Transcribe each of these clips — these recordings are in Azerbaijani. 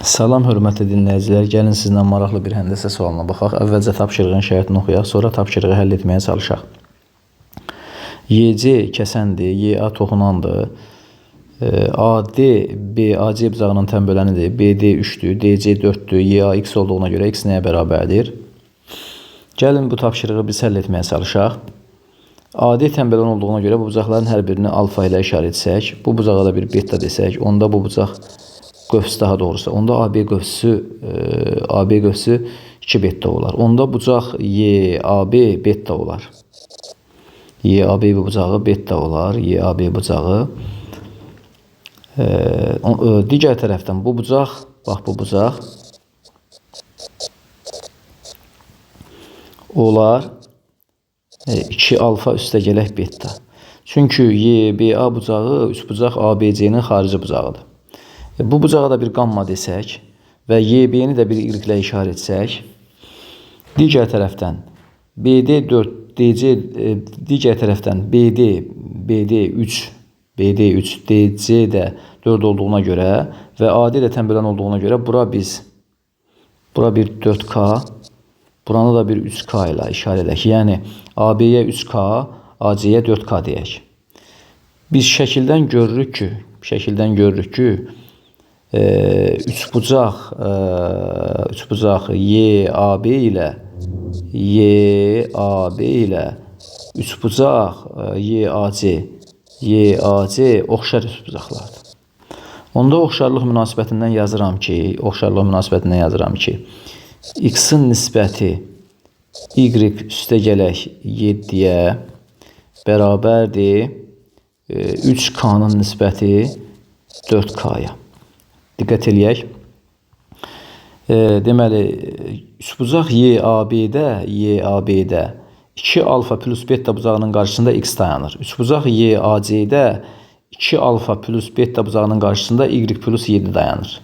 Salam hörmətli dinləyicilər, gəlin sizinlə maraqlı bir həndəsə sualına baxaq. Əvvəlcə tapşırığın şərtini oxuyaq, sonra tapşırığı həll etməyə çalışaq. YC kəsəndir, YA toxunandır. AD BAC bucağının tənbölənidir. BD 3-dür, DC 4-dür, YA x olduğuna görə x nəyə bərabərdir? Gəlin bu tapşırığı biz həll etməyə çalışaq. AD tənbələn olduğuna görə bu bucaqların hər birini alfa ilə işarət etsək, bu bucağa da bir beta desək, onda bu bucaq qövs daha doğrusu. Onda AB qövsü 2 beta olar. Onda bucaq YAB beta olar. YAB bucağı beta olar. YAB bucağı. Digər tərəfdən bu bucaq, bax bu bucaq olar 2 alfa üstə gələk beta. Çünki YBA bucağı üst bucaq ABC'nin xarici bucağıdır. Bu bucağa da bir gamma desək və YB-ni də bir y ilə işarət etsək, digər tərəfdən BD4, DC, digər tərəfdən BD3, DC də 4 olduğuna görə və AD də tənbələn olduğuna görə bura bir 4K, buranı da bir 3K ilə işarət edək. Yəni AB-yə 3K, AC-yə 4K deyək. Biz şəkildən görürük ki, üç bucaq YAB ilə üç bucaq YAC oxşar üst bucaqlardır. Onda oxşarlıq münasibətindən yazıram ki, x-in nisbəti y üstə gələk 7-yə bərabərdir 3k-nın nisbəti 4k-ya. Diqqət eləyək. Deməli, üçbucaq YAB-də 2 alfa plus beta bucağının qarşısında x dayanır. Üçbucaq YAC-də 2 alfa plus beta bucağının qarşısında y plus 7 dayanır.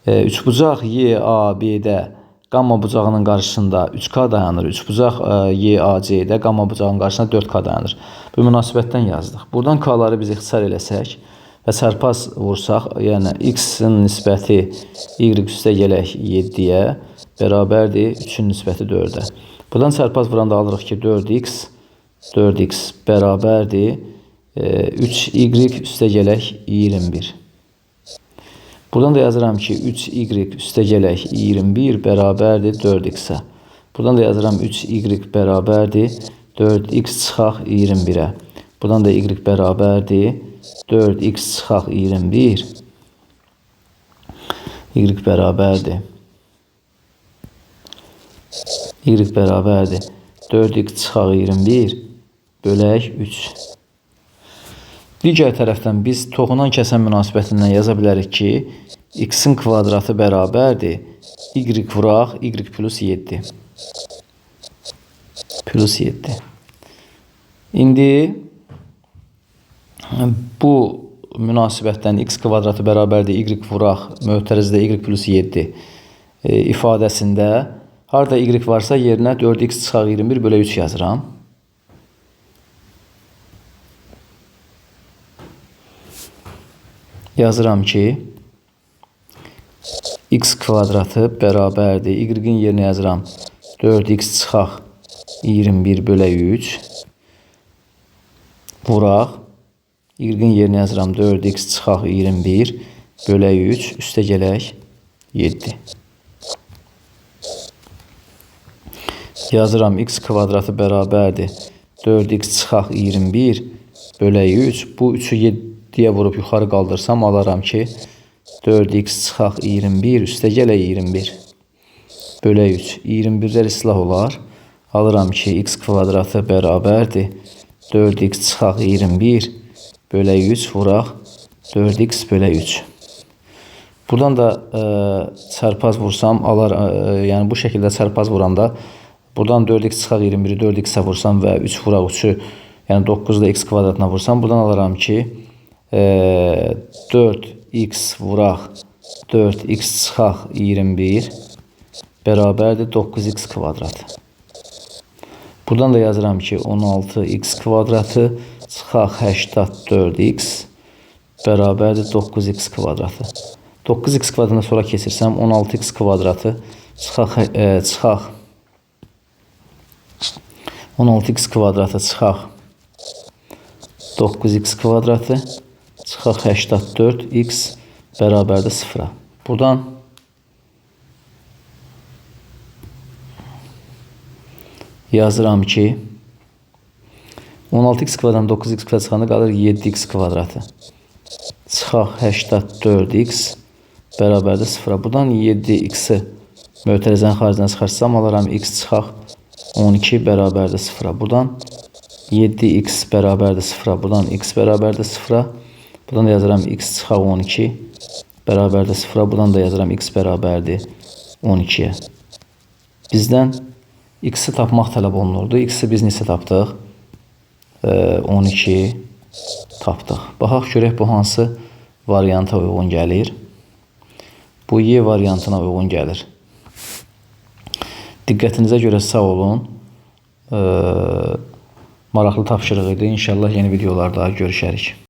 Üçbucaq YAB-də gamma bucağının qarşısında 3k dayanır. Üçbucaq YAC-də gamma bucağının qarşısında 4k dayanır. Bu münasibətdən yazdıq. Buradan k-ları biz ixtisar eləsək və çarpaz vursaq, yəni x-in nisbəti y üstə gələk 7-yə bərabərdir 3-ün nisbəti 4-ə. Buradan çarpaz vuranda alırıq ki, 4x bərabərdir 3y üstə gələk 21. Buradan da yazıram ki, 3y üstə gələk 21 bərabərdir 4x-ə. Buradan da yazıram 3y bərabərdir 4x çıxaq 21-ə. Buradan da y bərabərdir 4x çıxaq 21. Y bərabərdir 4x çıxaq 21 bölək 3. Digər tərəfdən biz toxunan kəsən münasibətindən yaza bilərik ki, x-in kvadratı bərabərdir y vuraq y plus 7. İndi bu münasibətdən x kvadratı bərabərdir y vuraq mötərizdə y plus 7 ifadəsində harada y varsa yerinə 4x çıxaq 21 bölək 3 yazıram. Yazıram ki, x kvadratı bərabərdir, y-in yerinə yazıram 4x çıxaq 21 bölək 3 vuraq. Y-in yerinə yazıram 4x çıxaq 21 bölək 3 üstə gələk 7. Yazıram x kvadratı bərabərdir 4x çıxaq 21 bölək 3. Bu 3-ü 7-yə vurub yuxarı qaldırsam alaram ki 4x çıxaq 21 üstə gələk 21 bölək 3. 21-lər islah olar. Alıram ki x kvadratı bərabərdir 4x çıxaq 21 bölək 3 vuraq 4x bölək 3. Buradan da çarpaz vursam, yəni bu şəkildə çarpaz vuranda, buradan 4x çıxaq 21-i 4x-ə vursam və 3 vuraq 3-ü, yəni 9-da x kvadratına vursam, buradan alaram ki 4x vuraq 4x çıxaq 21 bərabərdir 9x kvadratı. Buradan da yazıram ki 16x kvadratı çıxaq 84x bərabərdir 9x kvadratı. 9x kvadratından sonra keçirsəm 16x kvadratı çıxaq 16x kvadratı çıxaq 9x kvadratı çıxaq 84x bərabərdir 0-a. Buradan yazıram ki 16x kvadratdan 9x kvadrat çıxanda qalır 7x kvadratı. Çıxaq 84x bərabərdir 0-a. Buradan 7x-i mötərizənin xaricində çıxarsam alaram x çıxaq 12 bərabərdir 0-a. Buradan 7x bərabərdir 0-a. Buradan x bərabərdir 0-a. Buradan da yazıram x çıxaq 12 bərabərdir 0-a. Buradan da yazıram x bərabərdir 12-yə. Bizdən x-i tapmaq tələb olunurdu. X-i biz neçə tapdıq? 12 tapdıq. Baxaq görək bu hansı varianta uyğun gəlir. Bu Y variantına uyğun gəlir. Diqqətinizə görə sağ olun. Maraqlı tapşırıq idi. İnşallah yeni videolarda görüşərik.